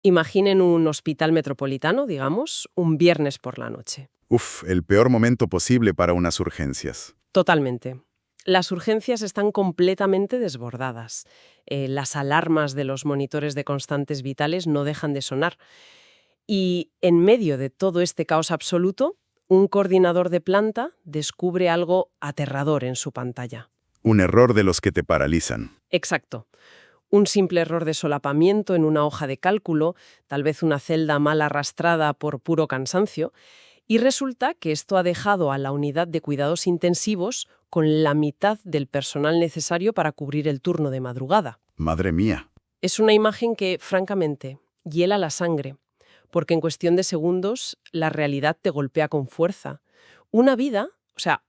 Imaginen un hospital metropolitano, digamos, un viernes por la noche. Uf, el peor momento posible para unas urgencias. Totalmente. Las urgencias están completamente desbordadas. Las alarmas de los monitores de constantes vitales no dejan de sonar. Y en medio de todo este caos absoluto, un coordinador de planta descubre algo aterrador en su pantalla. Un error de los que te paralizan. Exacto. Un simple error de solapamiento en una hoja de cálculo, tal vez una celda mal arrastrada por puro cansancio, y resulta que esto ha dejado a la unidad de cuidados intensivos con la mitad del personal necesario para cubrir el turno de madrugada. Madre mía. Es una imagen que, francamente, hiela la sangre, porque en cuestión de segundos la realidad te golpea con fuerza. Una vida,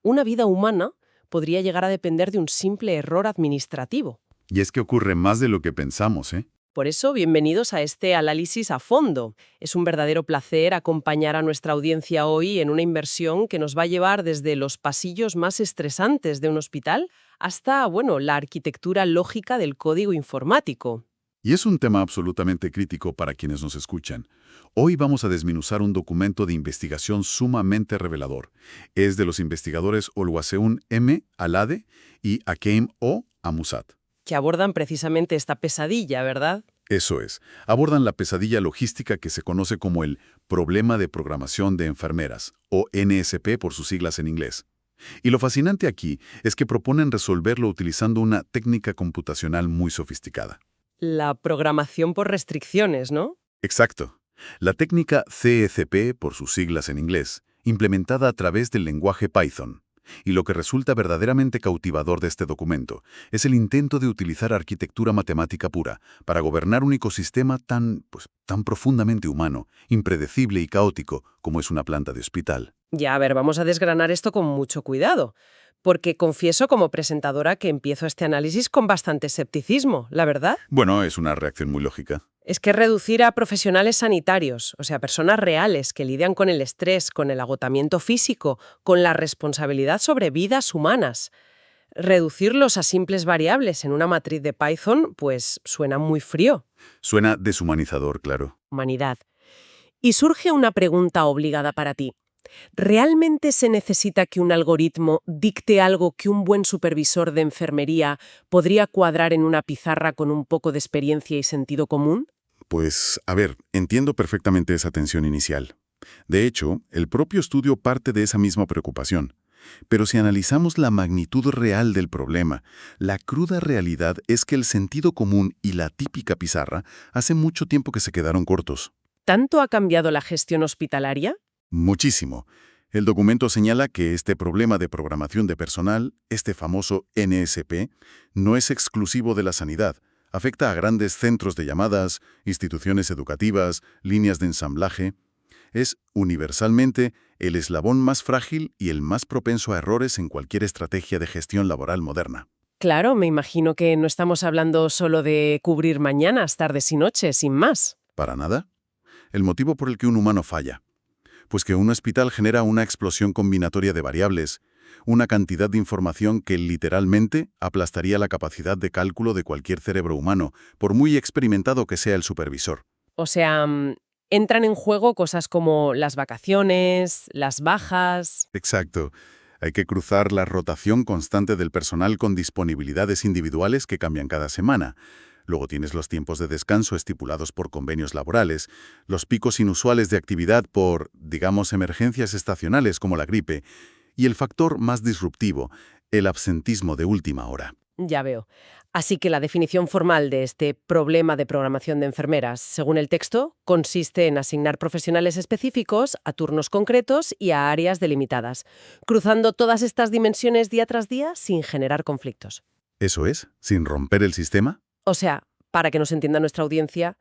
una vida humana, podría llegar a depender de un simple error administrativo. Y es que ocurre más de lo que pensamos, ¿eh? Por eso, bienvenidos a este análisis a fondo. Es un verdadero placer acompañar a nuestra audiencia hoy en una inversión que nos va a llevar desde los pasillos más estresantes de un hospital hasta, la arquitectura lógica del código informático. Y es un tema absolutamente crítico para quienes nos escuchan. Hoy vamos a desmenuzar un documento de investigación sumamente revelador. Es de los investigadores Olwaseun M. Alade y Hakeem O. Amusat. Que abordan precisamente esta pesadilla, ¿verdad? Eso es. Abordan la pesadilla logística que se conoce como el problema de programación de enfermeras, o NSP por sus siglas en inglés. Y lo fascinante aquí es que proponen resolverlo utilizando una técnica computacional muy sofisticada. La programación por restricciones, ¿no? Exacto. La técnica CECP, por sus siglas en inglés, implementada a través del lenguaje Python. Y lo que resulta verdaderamente cautivador de este documento es el intento de utilizar arquitectura matemática pura para gobernar un ecosistema tan profundamente humano, impredecible y caótico como es una planta de hospital. Ya, a ver, vamos a desgranar esto con mucho cuidado, porque confieso como presentadora que empiezo este análisis con bastante escepticismo, la verdad. Bueno, es una reacción muy lógica. Es que reducir a profesionales sanitarios, o sea, personas reales que lidian con el estrés, con el agotamiento físico, con la responsabilidad sobre vidas humanas, reducirlos a simples variables en una matriz de Python, pues suena muy frío. Suena deshumanizador, claro. Humanidad. Y surge una pregunta obligada para ti. ¿Realmente se necesita que un algoritmo dicte algo que un buen supervisor de enfermería podría cuadrar en una pizarra con un poco de experiencia y sentido común? Pues, a ver, entiendo perfectamente esa tensión inicial. De hecho, el propio estudio parte de esa misma preocupación. Pero si analizamos la magnitud real del problema, la cruda realidad es que el sentido común y la típica pizarra hace mucho tiempo que se quedaron cortos. ¿Tanto ha cambiado la gestión hospitalaria? Muchísimo. El documento señala que este problema de programación de personal, este famoso NSP, no es exclusivo de la sanidad. Afecta a grandes centros de llamadas, instituciones educativas, líneas de ensamblaje. Es, universalmente, el eslabón más frágil y el más propenso a errores en cualquier estrategia de gestión laboral moderna. Claro, me imagino que no estamos hablando solo de cubrir mañanas, tardes y noches, sin más. ¿Para nada? El motivo por el que un humano falla. Pues que un hospital genera una explosión combinatoria de variables, una cantidad de información que literalmente aplastaría la capacidad de cálculo de cualquier cerebro humano, por muy experimentado que sea el supervisor. O sea, entran en juego cosas como las vacaciones, las bajas. Exacto. Hay que cruzar la rotación constante del personal con disponibilidades individuales que cambian cada semana. Luego tienes los tiempos de descanso estipulados por convenios laborales, los picos inusuales de actividad por, digamos, emergencias estacionales como la gripe, y el factor más disruptivo, el absentismo de última hora. Ya veo. Así que la definición formal de este problema de programación de enfermeras, según el texto, consiste en asignar profesionales específicos a turnos concretos y a áreas delimitadas, cruzando todas estas dimensiones día tras día sin generar conflictos. ¿Eso es? ¿Sin romper el sistema? O sea, para que nos entienda nuestra audiencia,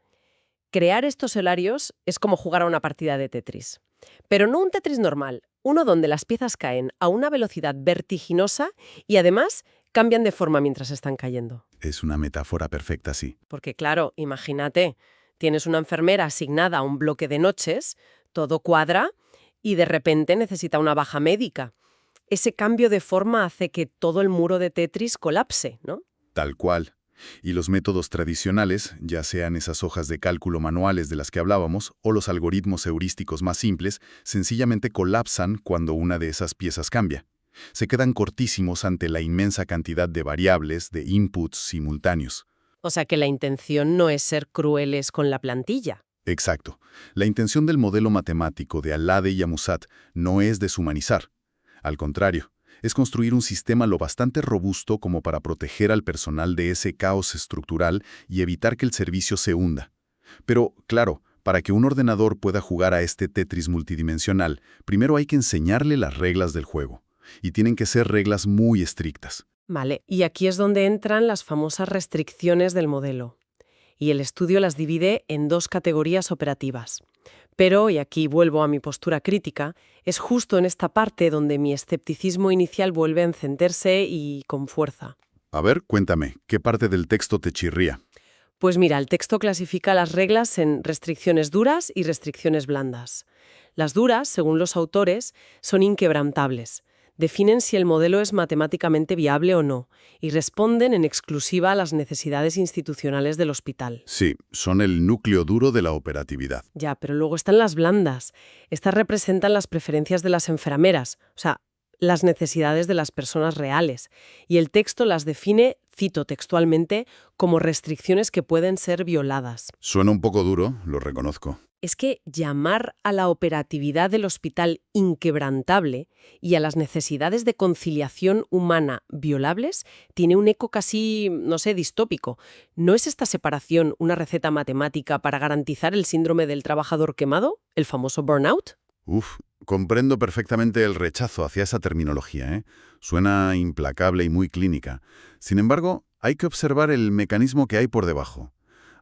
crear estos horarios es como jugar a una partida de Tetris. Pero no un Tetris normal, uno donde las piezas caen a una velocidad vertiginosa y además cambian de forma mientras están cayendo. Es una metáfora perfecta, sí. Porque claro, imagínate, tienes una enfermera asignada a un bloque de noches, todo cuadra y de repente necesita una baja médica. Ese cambio de forma hace que todo el muro de Tetris colapse, ¿no? Tal cual. Y los métodos tradicionales, ya sean esas hojas de cálculo manuales de las que hablábamos o los algoritmos heurísticos más simples, sencillamente colapsan cuando una de esas piezas cambia. Se quedan cortísimos ante la inmensa cantidad de variables, de inputs simultáneos. O sea que la intención no es ser crueles con la plantilla. Exacto. La intención del modelo matemático de Alade y Amusat no es deshumanizar. Al contrario, es construir un sistema lo bastante robusto como para proteger al personal de ese caos estructural y evitar que el servicio se hunda. Pero, claro, para que un ordenador pueda jugar a este Tetris multidimensional, primero hay que enseñarle las reglas del juego. Y tienen que ser reglas muy estrictas. Vale, y aquí es donde entran las famosas restricciones del modelo. Y el estudio las divide en dos categorías operativas. Pero, y aquí vuelvo a mi postura crítica, es justo en esta parte donde mi escepticismo inicial vuelve a encenderse y con fuerza. A ver, cuéntame, ¿qué parte del texto te chirría? Pues mira, el texto clasifica las reglas en restricciones duras y restricciones blandas. Las duras, según los autores, son inquebrantables. Definen si el modelo es matemáticamente viable o no y responden en exclusiva a las necesidades institucionales del hospital. Sí, son el núcleo duro de la operatividad. Ya, pero luego están las blandas. Estas representan las preferencias de las enfermeras, o sea, las necesidades de las personas reales. Y el texto las define, cito textualmente, como restricciones que pueden ser violadas. Suena un poco duro, lo reconozco. Es que llamar a la operatividad del hospital inquebrantable y a las necesidades de conciliación humana violables tiene un eco casi, no sé, distópico. ¿No es esta separación una receta matemática para garantizar el síndrome del trabajador quemado, el famoso burnout? Comprendo perfectamente el rechazo hacia esa terminología, ¿eh? Suena implacable y muy clínica. Sin embargo, hay que observar el mecanismo que hay por debajo.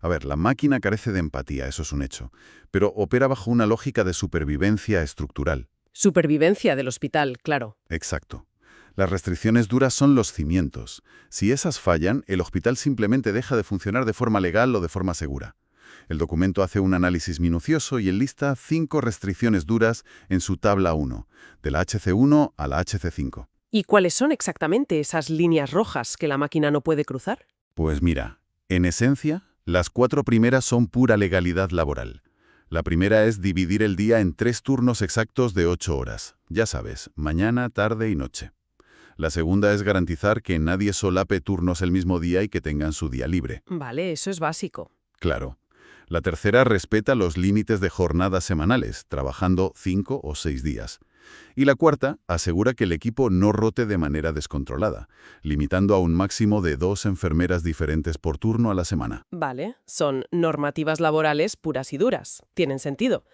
A ver, la máquina carece de empatía, eso es un hecho, pero opera bajo una lógica de supervivencia estructural. Supervivencia del hospital, claro. Exacto. Las restricciones duras son los cimientos. Si esas fallan, el hospital simplemente deja de funcionar de forma legal o de forma segura. El documento hace un análisis minucioso y enlista 5 restricciones duras en su tabla 1, de la HC1 a la HC5. ¿Y cuáles son exactamente esas líneas rojas que la máquina no puede cruzar? Pues mira, en esencia, las 4 primeras son pura legalidad laboral. La primera es dividir el día en 3 turnos exactos de 8 horas. Ya sabes, mañana, tarde y noche. La segunda es garantizar que nadie solape turnos el mismo día y que tengan su día libre. Vale, eso es básico. Claro. La tercera respeta los límites de jornadas semanales, trabajando 5 o 6 días. Y la cuarta asegura que el equipo no rote de manera descontrolada, limitando a un máximo de 2 enfermeras diferentes por turno a la semana. Vale, son normativas laborales puras y duras. Tienen sentido.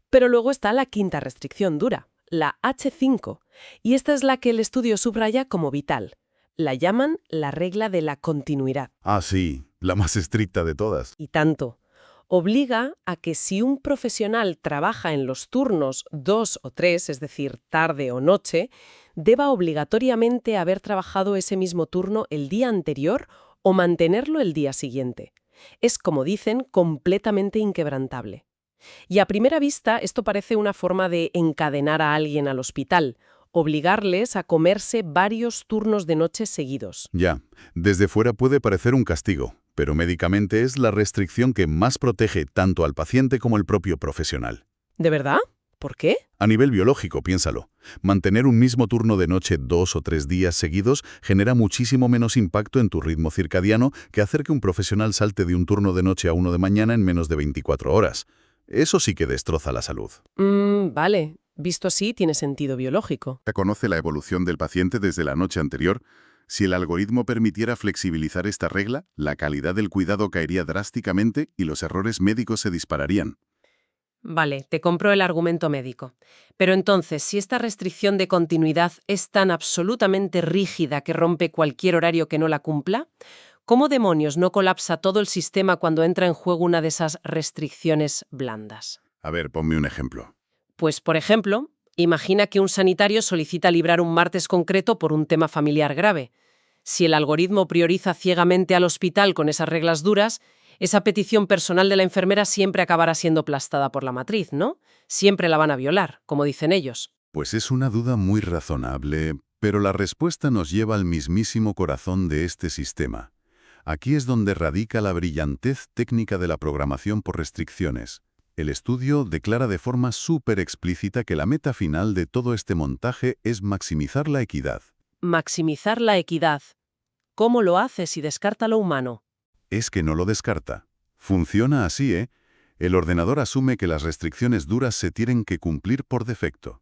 Pero luego está la quinta restricción dura, la H5, y esta es la que el estudio subraya como vital. La llaman la regla de la continuidad. Ah, sí, la más estricta de todas. Y tanto. Obliga a que si un profesional trabaja en los turnos 2 o 3, es decir, tarde o noche, deba obligatoriamente haber trabajado ese mismo turno el día anterior o mantenerlo el día siguiente. Es, como dicen, completamente inquebrantable. Y a primera vista, esto parece una forma de encadenar a alguien al hospital, obligarles a comerse varios turnos de noche seguidos. Ya, desde fuera puede parecer un castigo, pero médicamente es la restricción que más protege tanto al paciente como al propio profesional. ¿De verdad? ¿Por qué? A nivel biológico, piénsalo. Mantener un mismo turno de noche 2 o 3 días seguidos genera muchísimo menos impacto en tu ritmo circadiano que hacer que un profesional salte de un turno de noche a uno de mañana en menos de 24 horas. Eso sí que destroza la salud. Vale. Visto así, tiene sentido biológico. ¿Se conoce la evolución del paciente desde la noche anterior? Si el algoritmo permitiera flexibilizar esta regla, la calidad del cuidado caería drásticamente y los errores médicos se dispararían. Vale, te compro el argumento médico. Pero entonces, si esta restricción de continuidad es tan absolutamente rígida que rompe cualquier horario que no la cumpla, ¿cómo demonios no colapsa todo el sistema cuando entra en juego una de esas restricciones blandas? A ver, ponme un ejemplo. Pues, por ejemplo, imagina que un sanitario solicita librar un martes concreto por un tema familiar grave. Si el algoritmo prioriza ciegamente al hospital con esas reglas duras, esa petición personal de la enfermera siempre acabará siendo aplastada por la matriz, ¿no? Siempre la van a violar, como dicen ellos. Pues es una duda muy razonable, pero la respuesta nos lleva al mismísimo corazón de este sistema. Aquí es donde radica la brillantez técnica de la programación por restricciones. El estudio declara de forma súper explícita que la meta final de todo este montaje es maximizar la equidad. Maximizar la equidad. ¿Cómo lo hace si descarta lo humano? Es que no lo descarta. Funciona así, ¿eh? El ordenador asume que las restricciones duras se tienen que cumplir por defecto.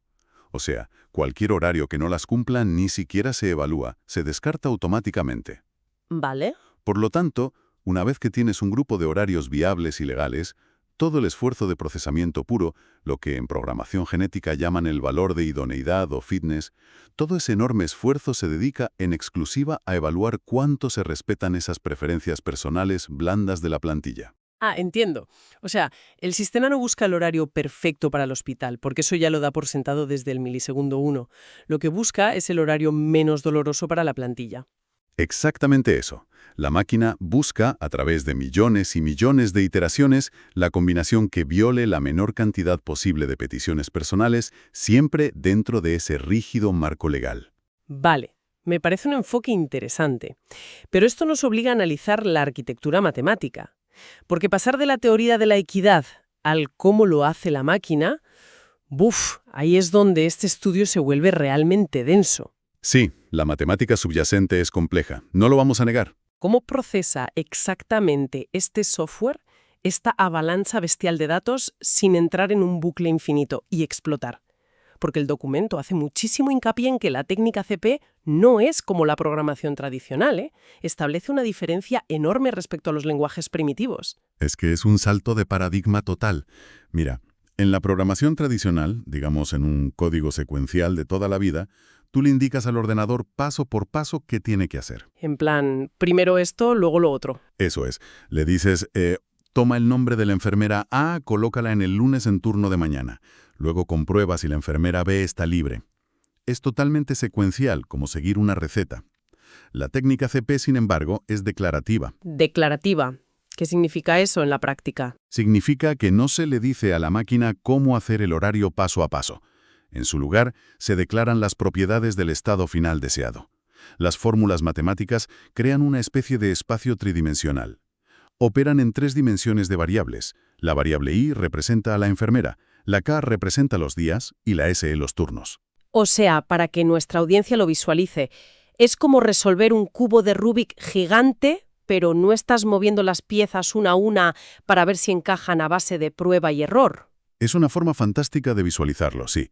O sea, cualquier horario que no las cumpla ni siquiera se evalúa, se descarta automáticamente. ¿Vale? Por lo tanto, una vez que tienes un grupo de horarios viables y legales, todo el esfuerzo de procesamiento puro, lo que en programación genética llaman el valor de idoneidad o fitness, todo ese enorme esfuerzo se dedica en exclusiva a evaluar cuánto se respetan esas preferencias personales blandas de la plantilla. Ah, entiendo. O sea, el sistema no busca el horario perfecto para el hospital, porque eso ya lo da por sentado desde el milisegundo 1. Lo que busca es el horario menos doloroso para la plantilla. Exactamente eso. La máquina busca, a través de millones y millones de iteraciones, la combinación que viole la menor cantidad posible de peticiones personales, siempre dentro de ese rígido marco legal. Vale, me parece un enfoque interesante. Pero esto nos obliga a analizar la arquitectura matemática. Porque pasar de la teoría de la equidad al cómo lo hace la máquina, ahí es donde este estudio se vuelve realmente denso. Sí, la matemática subyacente es compleja, no lo vamos a negar. ¿Cómo procesa exactamente este software esta avalancha bestial de datos sin entrar en un bucle infinito y explotar? Porque el documento hace muchísimo hincapié en que la técnica CP no es como la programación tradicional, ¿eh? Establece una diferencia enorme respecto a los lenguajes primitivos. Es que es un salto de paradigma total. Mira, en la programación tradicional, digamos en un código secuencial de toda la vida, tú le indicas al ordenador paso por paso qué tiene que hacer. En plan, primero esto, luego lo otro. Eso es. Le dices, toma el nombre de la enfermera A, colócala en el lunes en turno de mañana. Luego comprueba si la enfermera B está libre. Es totalmente secuencial, como seguir una receta. La técnica CP, sin embargo, es declarativa. Declarativa. ¿Qué significa eso en la práctica? Significa que no se le dice a la máquina cómo hacer el horario paso a paso. En su lugar, se declaran las propiedades del estado final deseado. Las fórmulas matemáticas crean una especie de espacio tridimensional. Operan en 3 dimensiones de variables. La variable I representa a la enfermera, la K representa los días y la SE los turnos. O sea, para que nuestra audiencia lo visualice, es como resolver un cubo de Rubik gigante, pero no estás moviendo las piezas una a una para ver si encajan a base de prueba y error. Es una forma fantástica de visualizarlo, sí.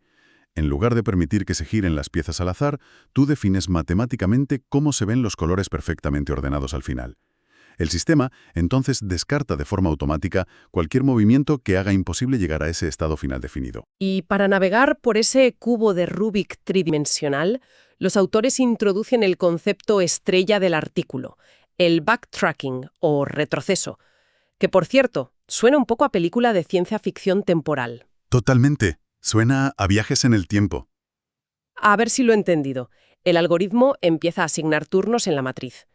En lugar de permitir que se giren las piezas al azar, tú defines matemáticamente cómo se ven los colores perfectamente ordenados al final. El sistema, entonces, descarta de forma automática cualquier movimiento que haga imposible llegar a ese estado final definido. Y para navegar por ese cubo de Rubik tridimensional, los autores introducen el concepto estrella del artículo, el backtracking o retroceso, que, por cierto, suena un poco a película de ciencia ficción temporal. Totalmente. Suena a viajes en el tiempo. A ver si lo he entendido. El algoritmo empieza a asignar turnos en la matriz.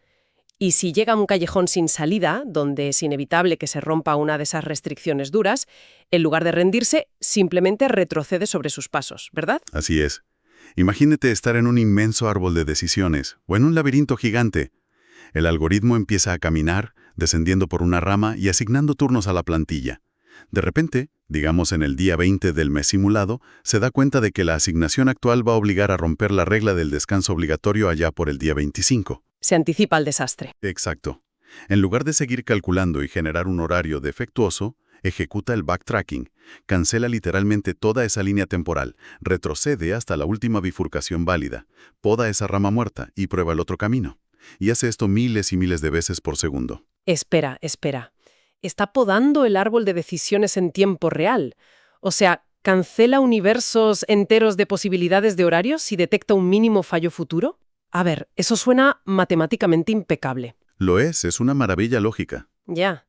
Y si llega a un callejón sin salida, donde es inevitable que se rompa una de esas restricciones duras, en lugar de rendirse, simplemente retrocede sobre sus pasos, ¿verdad? Así es. Imagínate estar en un inmenso árbol de decisiones o en un laberinto gigante. El algoritmo empieza a caminar, descendiendo por una rama y asignando turnos a la plantilla. De repente, digamos en el día 20 del mes simulado, se da cuenta de que la asignación actual va a obligar a romper la regla del descanso obligatorio allá por el día 25. Se anticipa al desastre. Exacto. En lugar de seguir calculando y generar un horario defectuoso, ejecuta el backtracking, cancela literalmente toda esa línea temporal, retrocede hasta la última bifurcación válida, poda esa rama muerta y prueba el otro camino. Y hace esto miles y miles de veces por segundo. Espera. Está podando el árbol de decisiones en tiempo real. O sea, ¿cancela universos enteros de posibilidades de horarios si detecta un mínimo fallo futuro? A ver, eso suena matemáticamente impecable. Lo es una maravilla lógica. Ya,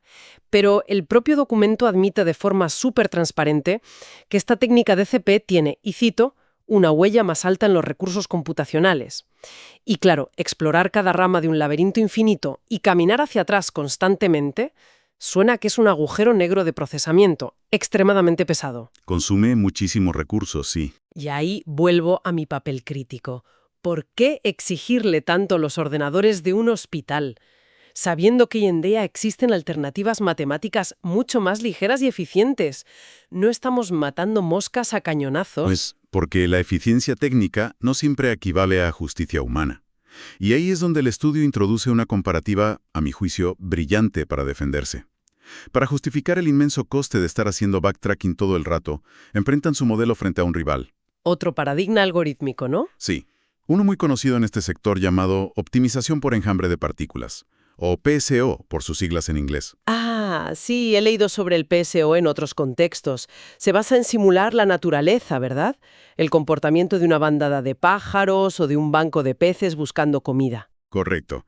pero el propio documento admite de forma súper transparente que esta técnica de CP tiene, y cito, una huella más alta en los recursos computacionales. Y claro, explorar cada rama de un laberinto infinito y caminar hacia atrás constantemente suena que es un agujero negro de procesamiento, extremadamente pesado. Consume muchísimos recursos, sí. Y ahí vuelvo a mi papel crítico. ¿Por qué exigirle tanto a los ordenadores de un hospital? sabiendo que hoy en día existen alternativas matemáticas mucho más ligeras y eficientes. No estamos matando moscas a cañonazos. Pues porque la eficiencia técnica no siempre equivale a justicia humana. Y ahí es donde el estudio introduce una comparativa, a mi juicio, brillante para defenderse. Para justificar el inmenso coste de estar haciendo backtracking todo el rato, enfrentan su modelo frente a un rival. Otro paradigma algorítmico, ¿no? Sí, uno muy conocido en este sector llamado optimización por enjambre de partículas, o PSO por sus siglas en inglés. Ah, sí, he leído sobre el PSO en otros contextos. Se basa en simular la naturaleza, ¿verdad? El comportamiento de una bandada de pájaros o de un banco de peces buscando comida. Correcto.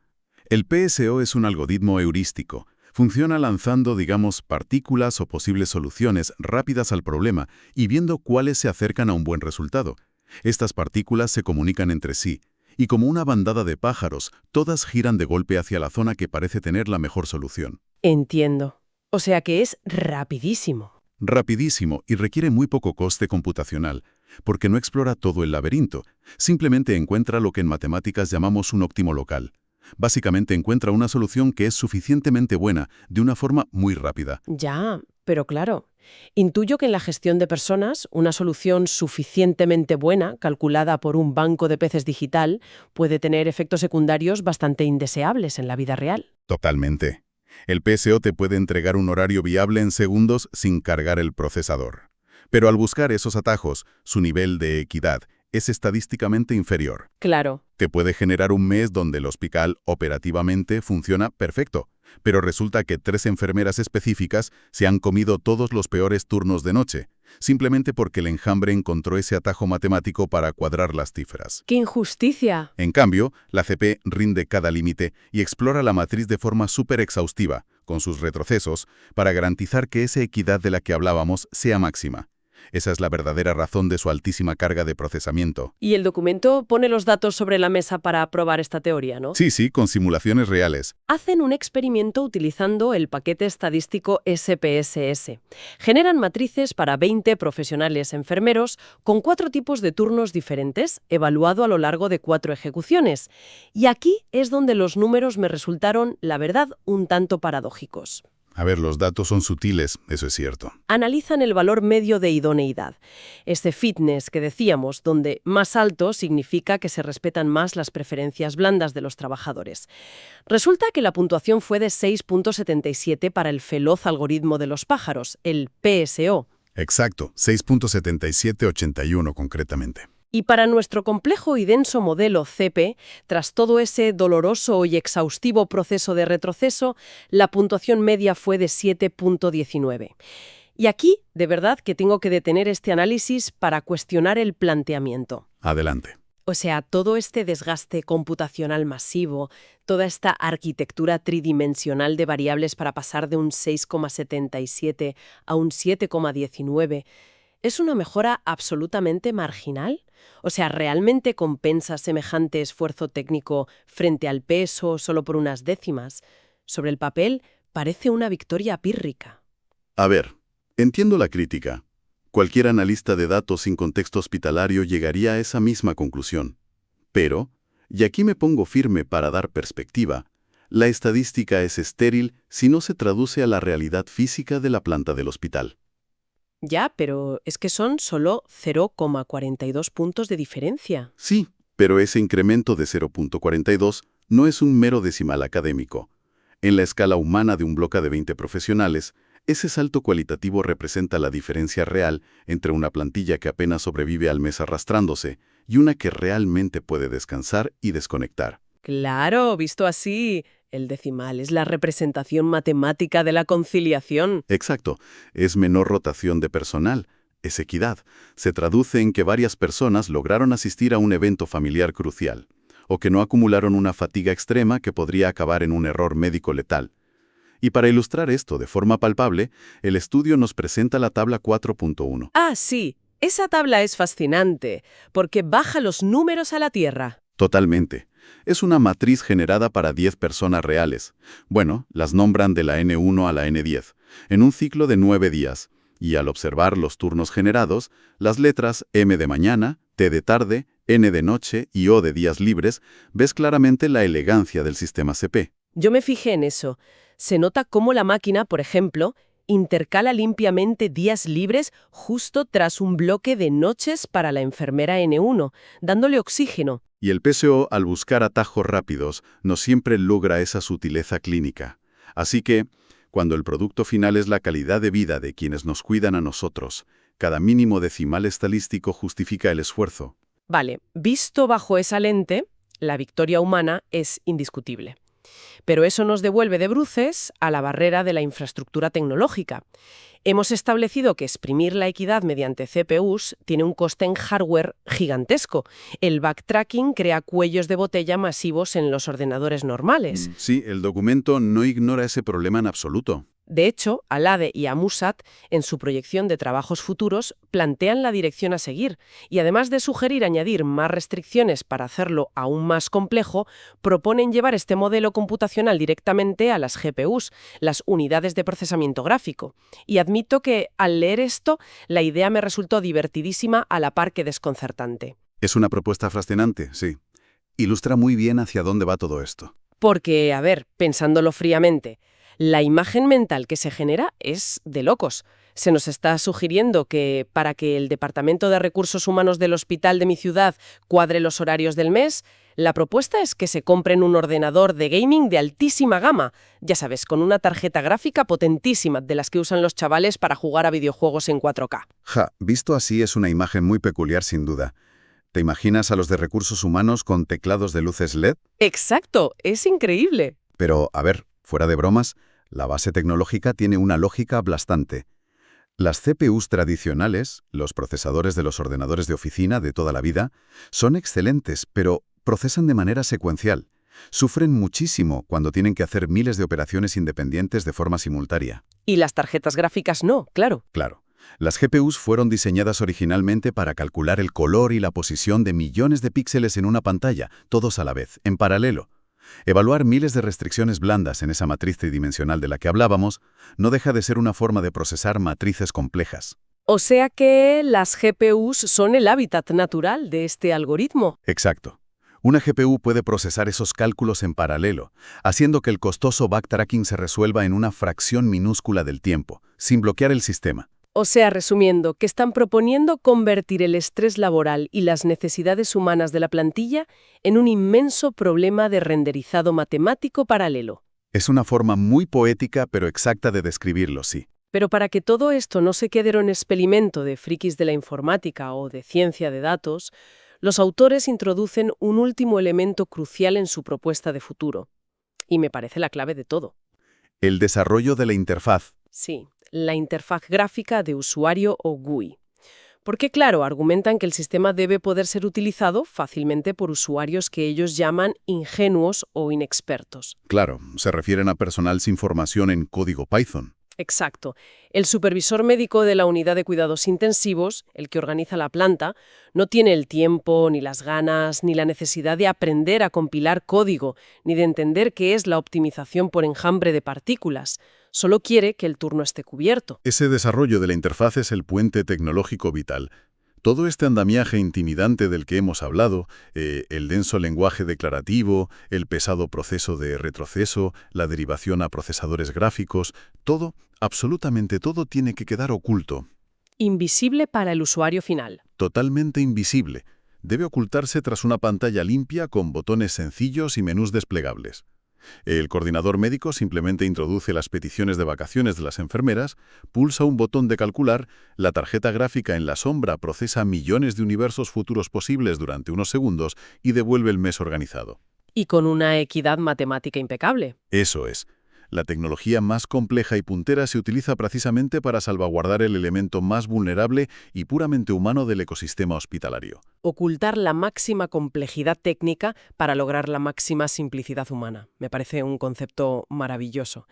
El PSO es un algoritmo heurístico. Funciona lanzando, digamos, partículas o posibles soluciones rápidas al problema y viendo cuáles se acercan a un buen resultado. Estas partículas se comunican entre sí, y como una bandada de pájaros, todas giran de golpe hacia la zona que parece tener la mejor solución. Entiendo. O sea que es rapidísimo. Rapidísimo y requiere muy poco coste computacional, porque no explora todo el laberinto, simplemente encuentra lo que en matemáticas llamamos un óptimo local. Básicamente encuentra una solución que es suficientemente buena de una forma muy rápida. Ya, pero claro, intuyo que en la gestión de personas, una solución suficientemente buena, calculada por un banco de peces digital, puede tener efectos secundarios bastante indeseables en la vida real. Totalmente. El PSO te puede entregar un horario viable en segundos sin cargar el procesador. Pero al buscar esos atajos, su nivel de equidad es estadísticamente inferior. Claro. Te puede generar un mes donde el hospital operativamente funciona perfecto, pero resulta que 3 enfermeras específicas se han comido todos los peores turnos de noche, simplemente porque el enjambre encontró ese atajo matemático para cuadrar las cifras. ¡Qué injusticia! En cambio, la CP rinde cada límite y explora la matriz de forma súper exhaustiva, con sus retrocesos, para garantizar que esa equidad de la que hablábamos sea máxima. Esa es la verdadera razón de su altísima carga de procesamiento. Y el documento pone los datos sobre la mesa para probar esta teoría, ¿no? Sí, con simulaciones reales. Hacen un experimento utilizando el paquete estadístico SPSS. Generan matrices para 20 profesionales enfermeros con 4 tipos de turnos diferentes, evaluado a lo largo de 4 ejecuciones. Y aquí es donde los números me resultaron, la verdad, un tanto paradójicos. A ver, los datos son sutiles, eso es cierto. Analizan el valor medio de idoneidad. Este fitness que decíamos, donde más alto significa que se respetan más las preferencias blandas de los trabajadores. Resulta que la puntuación fue de 6.77 para el veloz algoritmo de los pájaros, el PSO. Exacto, 6.7781 concretamente. Y para nuestro complejo y denso modelo CP, tras todo ese doloroso y exhaustivo proceso de retroceso, la puntuación media fue de 7.19. Y aquí, de verdad, que tengo que detener este análisis para cuestionar el planteamiento. Adelante. O sea, todo este desgaste computacional masivo, toda esta arquitectura tridimensional de variables para pasar de un 6,77 a un 7,19, ¿es una mejora absolutamente marginal? O sea, ¿realmente compensa semejante esfuerzo técnico frente al peso solo por unas décimas? Sobre el papel, parece una victoria pírrica. A ver, entiendo la crítica. Cualquier analista de datos sin contexto hospitalario llegaría a esa misma conclusión. Pero, y aquí me pongo firme para dar perspectiva, la estadística es estéril si no se traduce a la realidad física de la planta del hospital. Ya, pero es que son solo 0,42 puntos de diferencia. Sí, pero ese incremento de 0.42 no es un mero decimal académico. En la escala humana de un bloque de 20 profesionales, ese salto cualitativo representa la diferencia real entre una plantilla que apenas sobrevive al mes arrastrándose y una que realmente puede descansar y desconectar. Claro, visto así, el decimal es la representación matemática de la conciliación. Exacto, es menor rotación de personal, es equidad. Se traduce en que varias personas lograron asistir a un evento familiar crucial, o que no acumularon una fatiga extrema que podría acabar en un error médico letal. Y para ilustrar esto de forma palpable, el estudio nos presenta la tabla 4.1. Ah, sí, esa tabla es fascinante, porque baja los números a la tierra. Totalmente. Es una matriz generada para 10 personas reales. Bueno, las nombran de la N1 a la N10, en un ciclo de 9 días. Y al observar los turnos generados, las letras M de mañana, T de tarde, N de noche y O de días libres, ves claramente la elegancia del sistema CP. Yo me fijé en eso. Se nota cómo la máquina, por ejemplo, intercala limpiamente días libres justo tras un bloque de noches para la enfermera N1, dándole oxígeno. Y el PSO, al buscar atajos rápidos, no siempre logra esa sutileza clínica. Así que, cuando el producto final es la calidad de vida de quienes nos cuidan a nosotros, cada mínimo decimal estadístico justifica el esfuerzo. Vale, visto bajo esa lente, la victoria humana es indiscutible. Pero eso nos devuelve de bruces a la barrera de la infraestructura tecnológica. Hemos establecido que exprimir la equidad mediante CPUs tiene un coste en hardware gigantesco. El backtracking crea cuellos de botella masivos en los ordenadores normales. Sí, el documento no ignora ese problema en absoluto. De hecho, Alade y Amusat, en su proyección de trabajos futuros, plantean la dirección a seguir y además de sugerir añadir más restricciones para hacerlo aún más complejo, proponen llevar este modelo computacional directamente a las GPUs, las unidades de procesamiento gráfico. Y admito que, al leer esto, la idea me resultó divertidísima a la par que desconcertante. Es una propuesta fascinante, sí. Ilustra muy bien hacia dónde va todo esto. Porque, a ver, pensándolo fríamente, la imagen mental que se genera es de locos. Se nos está sugiriendo que para que el Departamento de Recursos Humanos del hospital de mi ciudad cuadre los horarios del mes, la propuesta es que se compren un ordenador de gaming de altísima gama, ya sabes, con una tarjeta gráfica potentísima de las que usan los chavales para jugar a videojuegos en 4K. Visto así es una imagen muy peculiar sin duda. ¿Te imaginas a los de Recursos Humanos con teclados de luces LED? Exacto, es increíble. Pero, a ver, fuera de bromas, la base tecnológica tiene una lógica aplastante. Las CPUs tradicionales, los procesadores de los ordenadores de oficina de toda la vida, son excelentes, pero procesan de manera secuencial. Sufren muchísimo cuando tienen que hacer miles de operaciones independientes de forma simultánea. Y las tarjetas gráficas no, claro. Claro. Las GPUs fueron diseñadas originalmente para calcular el color y la posición de millones de píxeles en una pantalla, todos a la vez, en paralelo. Evaluar miles de restricciones blandas en esa matriz tridimensional de la que hablábamos no deja de ser una forma de procesar matrices complejas. O sea que las GPUs son el hábitat natural de este algoritmo. Exacto. Una GPU puede procesar esos cálculos en paralelo, haciendo que el costoso backtracking se resuelva en una fracción minúscula del tiempo, sin bloquear el sistema. O sea, resumiendo, que están proponiendo convertir el estrés laboral y las necesidades humanas de la plantilla en un inmenso problema de renderizado matemático paralelo. Es una forma muy poética pero exacta de describirlo, sí. Pero para que todo esto no se quede en un experimento de frikis de la informática o de ciencia de datos, los autores introducen un último elemento crucial en su propuesta de futuro. Y me parece la clave de todo. El desarrollo de la interfaz. Sí, la interfaz gráfica de usuario o GUI. Porque, claro, argumentan que el sistema debe poder ser utilizado fácilmente por usuarios que ellos llaman ingenuos o inexpertos. Claro, se refieren a personal sin formación en código Python. Exacto. El supervisor médico de la unidad de cuidados intensivos, el que organiza la planta, no tiene el tiempo, ni las ganas, ni la necesidad de aprender a compilar código, ni de entender qué es la optimización por enjambre de partículas. Solo quiere que el turno esté cubierto. Ese desarrollo de la interfaz es el puente tecnológico vital. Todo este andamiaje intimidante del que hemos hablado, el denso lenguaje declarativo, el pesado proceso de retroceso, la derivación a procesadores gráficos, todo, absolutamente todo tiene que quedar oculto. Invisible para el usuario final. Totalmente invisible. Debe ocultarse tras una pantalla limpia con botones sencillos y menús desplegables. El coordinador médico simplemente introduce las peticiones de vacaciones de las enfermeras, pulsa un botón de calcular, la tarjeta gráfica en la sombra procesa millones de universos futuros posibles durante unos segundos y devuelve el mes organizado. Y con una equidad matemática impecable. Eso es. La tecnología más compleja y puntera se utiliza precisamente para salvaguardar el elemento más vulnerable y puramente humano del ecosistema hospitalario. Ocultar la máxima complejidad técnica para lograr la máxima simplicidad humana. Me parece un concepto maravilloso.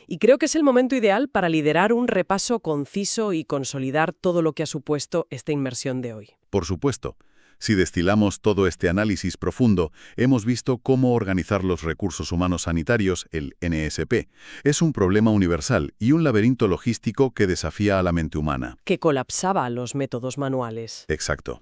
Y creo que es el momento ideal para liderar un repaso conciso y consolidar todo lo que ha supuesto esta inmersión de hoy. Por supuesto. Si destilamos todo este análisis profundo, hemos visto cómo organizar los recursos humanos sanitarios, el NSP, es un problema universal y un laberinto logístico que desafía a la mente humana. Que colapsaba los métodos manuales. Exacto.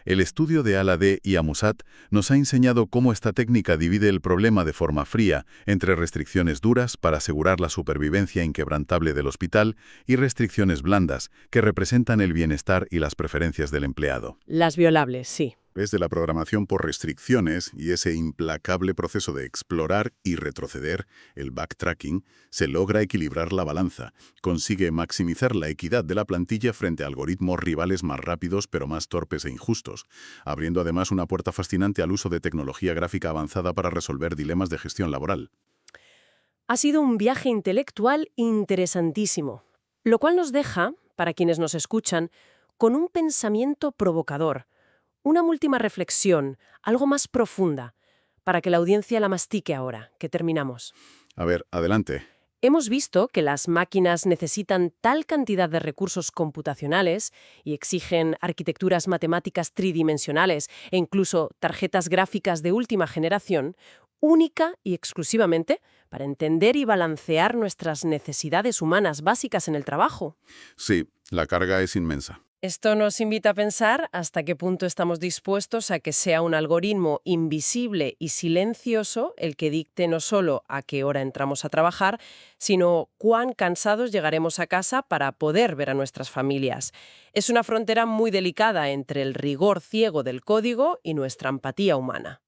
El estudio de Al-Ade y Amusat nos ha enseñado cómo esta técnica divide el problema de forma fría entre restricciones duras para asegurar la supervivencia inquebrantable del hospital y restricciones blandas que representan el bienestar y las preferencias del empleado. Las violables, sí. Desde la programación por restricciones y ese implacable proceso de explorar y retroceder, el backtracking, se logra equilibrar la balanza, consigue maximizar la equidad de la plantilla frente a algoritmos rivales más rápidos pero más torpes e injustos, abriendo además una puerta fascinante al uso de tecnología gráfica avanzada para resolver dilemas de gestión laboral. Ha sido un viaje intelectual interesantísimo, lo cual nos deja, para quienes nos escuchan, con un pensamiento provocador. Una última reflexión, algo más profunda, para que la audiencia la mastique ahora, que terminamos. A ver, adelante. Hemos visto que las máquinas necesitan tal cantidad de recursos computacionales y exigen arquitecturas matemáticas tridimensionales e incluso tarjetas gráficas de última generación, única y exclusivamente para entender y balancear nuestras necesidades humanas básicas en el trabajo. Sí, la carga es inmensa. Esto nos invita a pensar hasta qué punto estamos dispuestos a que sea un algoritmo invisible y silencioso el que dicte no solo a qué hora entramos a trabajar, sino cuán cansados llegaremos a casa para poder ver a nuestras familias. Es una frontera muy delicada entre el rigor ciego del código y nuestra empatía humana.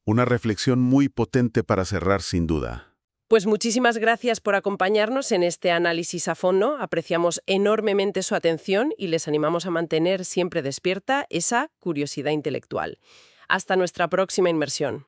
Una reflexión muy potente para cerrar sin duda. Pues muchísimas gracias por acompañarnos en este análisis a fondo. Apreciamos enormemente su atención y les animamos a mantener siempre despierta esa curiosidad intelectual. Hasta nuestra próxima inmersión.